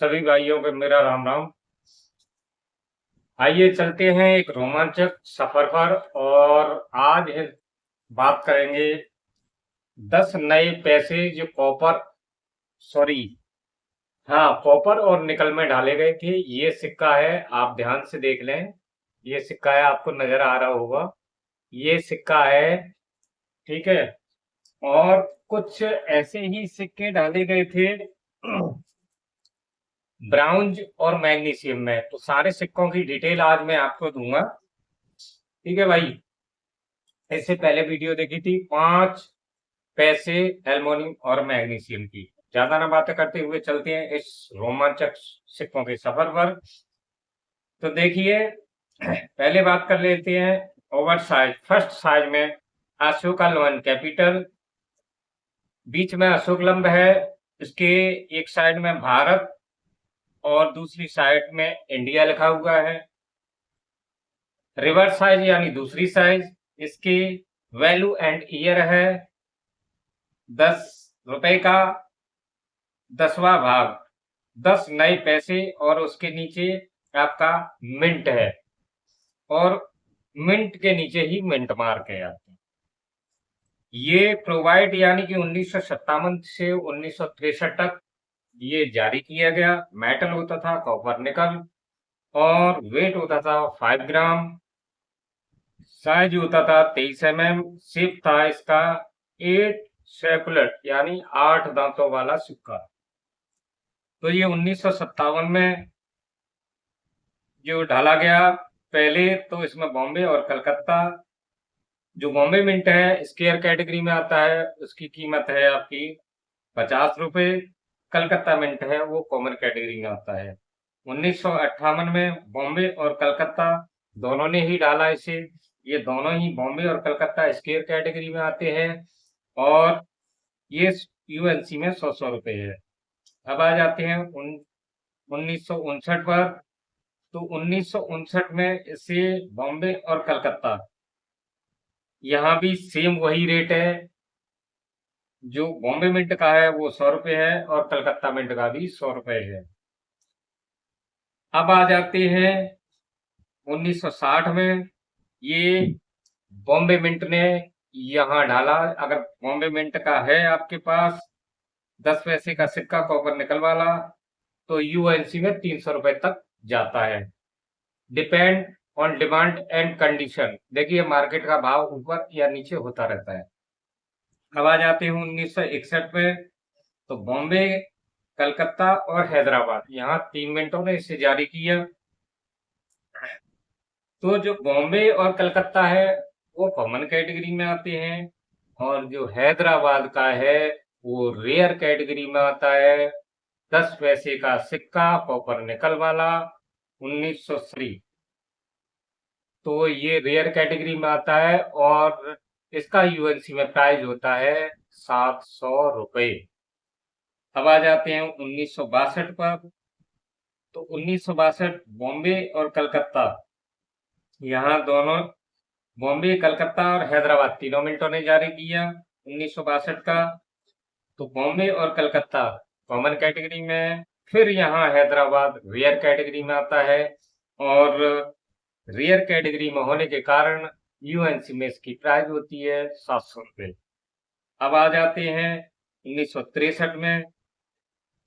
सभी भाइयों को मेरा राम राम। आइए चलते हैं एक रोमांचक सफर पर। और आज बात करेंगे 10 नए पैसे जो कॉपर सॉरी हाँ कॉपर और निकल में डाले गए थे। ये सिक्का है, आप ध्यान से देख लें। ये सिक्का है, आपको नजर आ रहा होगा। ये सिक्का है, ठीक है। और कुछ ऐसे ही सिक्के डाले गए थे ब्राउन्ज और मैग्नीशियम में। तो सारे सिक्कों की डिटेल आज मैं आपको दूंगा, ठीक है भाई। इससे पहले वीडियो देखी थी 5 पैसे एल्युमिनियम और मैग्नीशियम की। ज्यादा ना बातें करते हुए चलते हैं इस रोमांचक सिक्कों के सफर पर। तो देखिए, पहले बात कर लेते हैं ओवर साइज। फर्स्ट साइज में अशोका लोन कैपिटल, बीच में अशोक लंब है, इसके एक साइड में भारत और दूसरी साइड में इंडिया लिखा हुआ है। रिवर्स साइज यानी दूसरी साइज, इसकी वैल्यू एंड ईयर है 10 रुपए का 10वां भाग, 10 नए पैसे। और उसके नीचे आपका मिंट है, और मिंट के नीचे ही मिंट मार्क है आपका। ये प्रोवाइड यानी कि 1957 से 1963 तक ये जारी किया गया। मेटल होता था कॉपर निकल, और वेट होता था 5 ग्राम। साइज होता था 23 mm। शेप था इसका 8 सेपुलट यानी 8 दांतों वाला सिक्का। तो ये 1957 में जो ढाला गया। पहले तो इसमें बॉम्बे और कलकत्ता, जो बॉम्बे मिंट है स्केयर कैटेगरी में आता है, उसकी कीमत है आपकी 50 रुपए। कलकत्ता मिंट है वो कॉमन कैटेगरी में आता है। 1958 में बॉम्बे और कलकत्ता दोनों ने ही डाला इसे। ये दोनों ही बॉम्बे और कलकत्ता स्केयर कैटेगरी में आते हैं, और ये यूएनसी में 100 रुपए है। अब आ जाते हैं 1959 पर। तो 1959 में इसे बॉम्बे और कलकत्ता, यहाँ भी सेम वही रेट है। जो बॉम्बे मिंट का है वो 100 रुपए है, और कलकत्ता मिंट का भी 100 रुपए है। अब आ जाते हैं 1960 में। ये बॉम्बे मिंट ने यहाँ डाला। अगर बॉम्बे मिंट का है आपके पास 10 पैसे का सिक्का कॉपर निकल वाला, तो यूएनसी में 300 रुपए तक जाता है। Depend on demand and condition. देखिए मार्केट का भाव ऊपर या नीचे होता रहता है। अब आ जाते हैं 1961 में। तो बॉम्बे, कलकत्ता और हैदराबाद, यहाँ 3 मिनटों ने इसे जारी किया। तो जो बॉम्बे और कलकत्ता है वो कॉमन कैटेगरी में आते हैं, और जो हैदराबाद का है वो रेयर कैटेगरी में आता है। 10 पैसे का सिक्का कॉपर निकल वाला 1903। तो ये रेयर कैटेगरी में आता है, और इसका यूएनसी में प्राइस होता है 700 रुपए। अब आ जाते हैं 1962 पर। तो 1962 बॉम्बे और कलकत्ता, यहाँ दोनों बॉम्बे, कलकत्ता और हैदराबाद तीनों मिनटों ने जारी किया 1962 का। तो बॉम्बे और कलकत्ता कॉमन कैटेगरी में है। फिर यहाँ हैदराबाद रेयर कैटेगरी में आता है, और रेयर कैटेगरी में होने के कारण यूएनसी में इसकी प्राइस होती है 700 रुपए। अब आ जाते हैं 1963 में।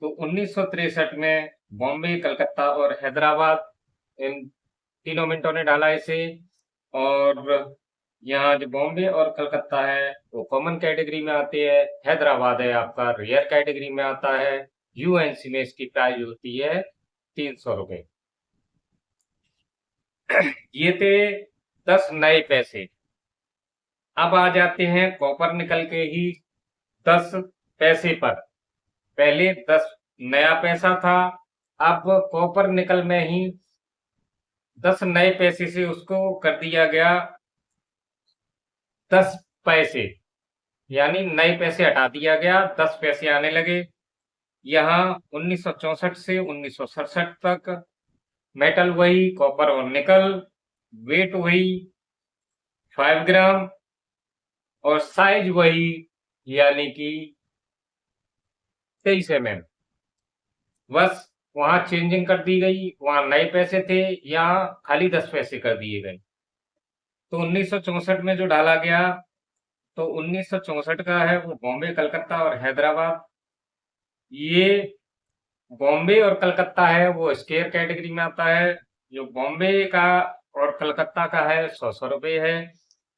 तो 1963 में बॉम्बे, कलकत्ता और हैदराबाद, इन तीनों मिनटों ने डाला इसे। और यहाँ जो बॉम्बे और कलकत्ता है वो कॉमन कैटेगरी में आते हैं, हैदराबाद है आपका रेयर कैटेगरी में आता है। यूएनसी में इसकी प्राइस होती है 300 रुपए। ये थे 10 नए पैसे। अब आ जाते हैं कॉपर निकल के ही 10 पैसे पर। पहले 10 नया पैसा था, अब कॉपर निकल में ही 10 नए पैसे से उसको कर दिया गया 10 पैसे, यानी नए पैसे हटा दिया गया, 10 पैसे आने लगे। यहाँ 1964 से 1967 तक मेटल वही कॉपर और निकल, वेट वही 5 ग्राम, और साइज वही यानी कि 23 mm। बस वहां चेंजिंग कर दी गई, वहां नए पैसे थे, यहाँ खाली 10 पैसे कर दिए गए। तो 1964 में जो डाला गया, तो 1964 का है वो बॉम्बे, कलकत्ता और हैदराबाद। ये बॉम्बे और कलकत्ता है वो स्केयर कैटेगरी में आता है। जो बॉम्बे का और कलकत्ता का है 100-100 रुपए है।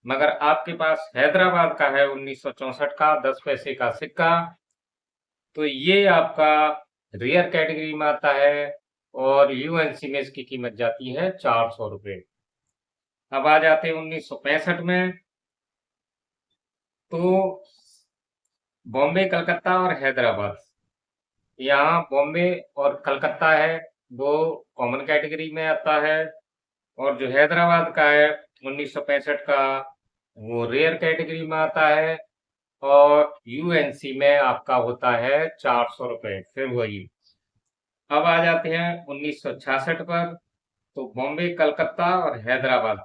मगर आपके पास हैदराबाद का है 1964 का 10 पैसे का सिक्का, तो ये आपका रेयर कैटेगरी में आता है और यूएनसी में इसकी कीमत जाती है 400 रुपए। अब आ जाते हैं 1965 में। तो बॉम्बे, कलकत्ता और हैदराबाद, यहाँ बॉम्बे और कलकत्ता है वो कॉमन कैटेगरी में आता है, और जो हैदराबाद का है 1965 का वो रेयर कैटेगरी में आता है, और यूएनसी में आपका होता है 400 रुपए। फिर वही, अब आ जाते हैं 1966 पर। तो बॉम्बे, कलकत्ता और हैदराबाद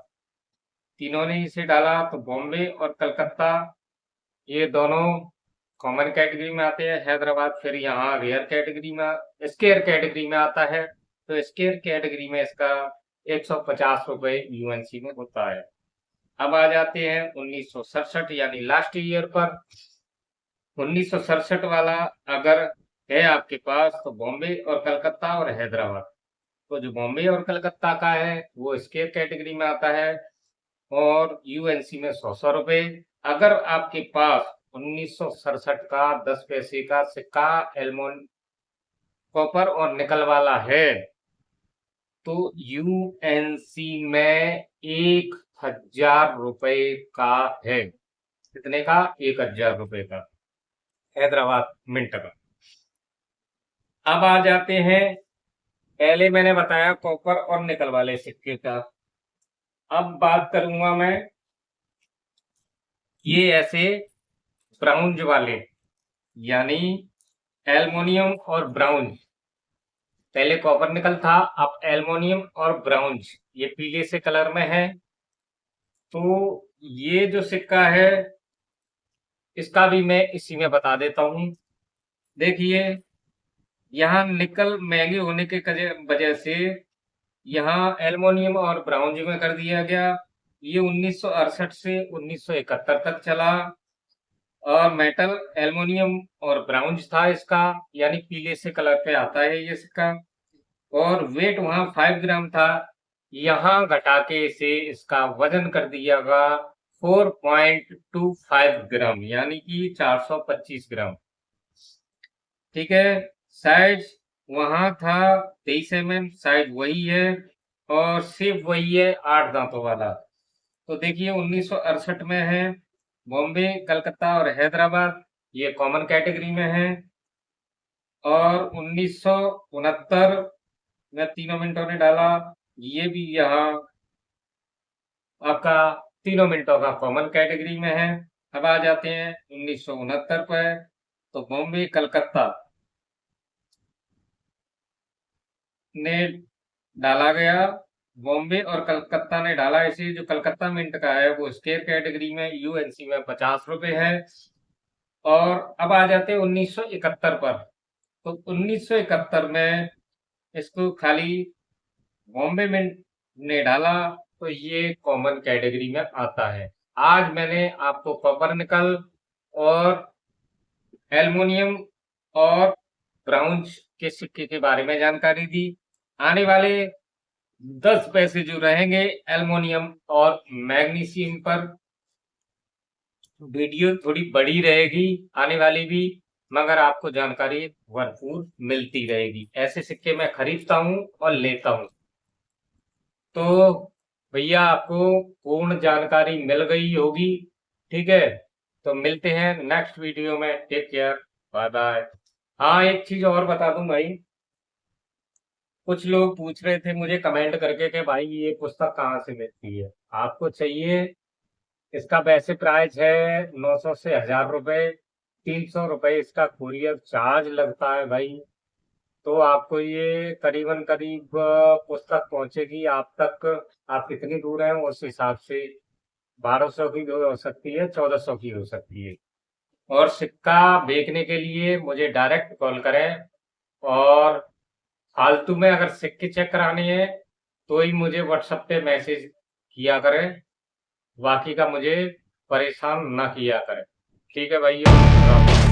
तीनों ने इसे डाला, तो बॉम्बे और कलकत्ता ये दोनों कॉमन कैटेगरी में आते हैं। हैदराबाद फिर यहाँ रेयर कैटेगरी में, स्केयर कैटेगरी में आता है। तो स्केयर कैटेगरी में इसका 150 रुपए यूएनसी में होता है। अब आ जाते हैं 1967 यानी लास्ट ईयर पर। 1967 वाला अगर है आपके पास, तो बॉम्बे और कलकत्ता और हैदराबाद। तो जो बॉम्बे और कलकत्ता का है वो स्केयर कैटेगरी में आता है और यूएनसी में 100-100 रुपए। अगर आपके पास 1967 का 10 पैसे का सिक्का एल्मोन कॉपर और निकल वाला है, तो यूएनसी में 1000 रुपए का है। कितने का? 1000 रुपए का हैदराबाद मिंट का। अब आ जाते हैं, पहले मैंने बताया कॉपर और निकल वाले सिक्के का। अब बात करूंगा मैं ये ऐसे ब्राउन्ज वाले, यानी एल्युमिनियम और ब्राउन्ज। पहले कॉपर निकल था, अब एल्युमिनियम और ब्राउन्ज ये पीले से कलर में है। तो ये जो सिक्का है इसका भी मैं इसी में बता देता हूं। देखिए, यहाँ निकल महंगे होने के वजह से यहाँ एल्युमिनियम और ब्राउन्ज में कर दिया गया। ये 1968 से 1971 तक चला, और मेटल एल्युमिनियम और ब्राउन्ज था इसका, यानी पीले से कलर पे आता है ये सिक्का। और वेट वहां 5 ग्राम था, यहाँ घटा के इसे इसका वजन कर दिया गया 4.25 ग्राम, यानी कि 425 ग्राम। ठीक है। साइज वहां था 23 mm, साइज वही है, और शेप वही है 8 दांतों वाला। तो देखिए 1968 में है बॉम्बे, कलकत्ता और हैदराबाद, ये कॉमन कैटेगरी में है। और 1969 में तीनों मिनटों ने डाला, ये भी यहाँ आपका तीनों मिनटों का कॉमन कैटेगरी में है। अब आ जाते हैं 1969 पर। तो बॉम्बे, कलकत्ता ने डाला गया, बॉम्बे और कलकत्ता ने डाला इसे। जो कलकत्ता मिंट का है वो स्केयर कैटेगरी में, यूएनसी में 50 रुपए है। और अब आ जाते हैं 1971 पर। तो 1971 में इसको खाली बॉम्बे मिंट ने डाला, तो ये कॉमन कैटेगरी में आता है। आज मैंने आपको कॉपर निकल और एल्युमिनियम और ब्राउन्ज के सिक्के के बारे में जानकारी दी। आने वाले 10 पैसे जो रहेंगे एल्युमिनियम और मैग्नीशियम पर, वीडियो थोड़ी बड़ी रहेगी आने वाली भी, मगर आपको जानकारी भरपूर मिलती रहेगी। ऐसे सिक्के मैं खरीदता हूँ और लेता हूँ। तो भैया आपको पूर्ण जानकारी मिल गई होगी। ठीक है, तो मिलते हैं नेक्स्ट वीडियो में। Take care, bye bye. हाँ, एक चीज और बता दूं भाई, कुछ लोग पूछ रहे थे मुझे कमेंट करके कि भाई ये पुस्तक कहाँ से मिलती है, आपको चाहिए। इसका वैसे प्राइस है 900 से 1000 रुपए, 300 रुपए इसका कुरियर चार्ज लगता है भाई। तो आपको ये करीबन करीब पुस्तक पहुंचेगी आप तक, आप कितनी दूर हैं उस हिसाब से 1200 की भी हो सकती है, 1400 की हो सकती है। और सिक्का बेचने के लिए मुझे डायरेक्ट कॉल करें, और फालतू में अगर सिक्के चेक कराने हैं तो ही मुझे व्हाट्सएप पे मैसेज किया करें, बाकी का मुझे परेशान ना किया करें। ठीक है भाइयों।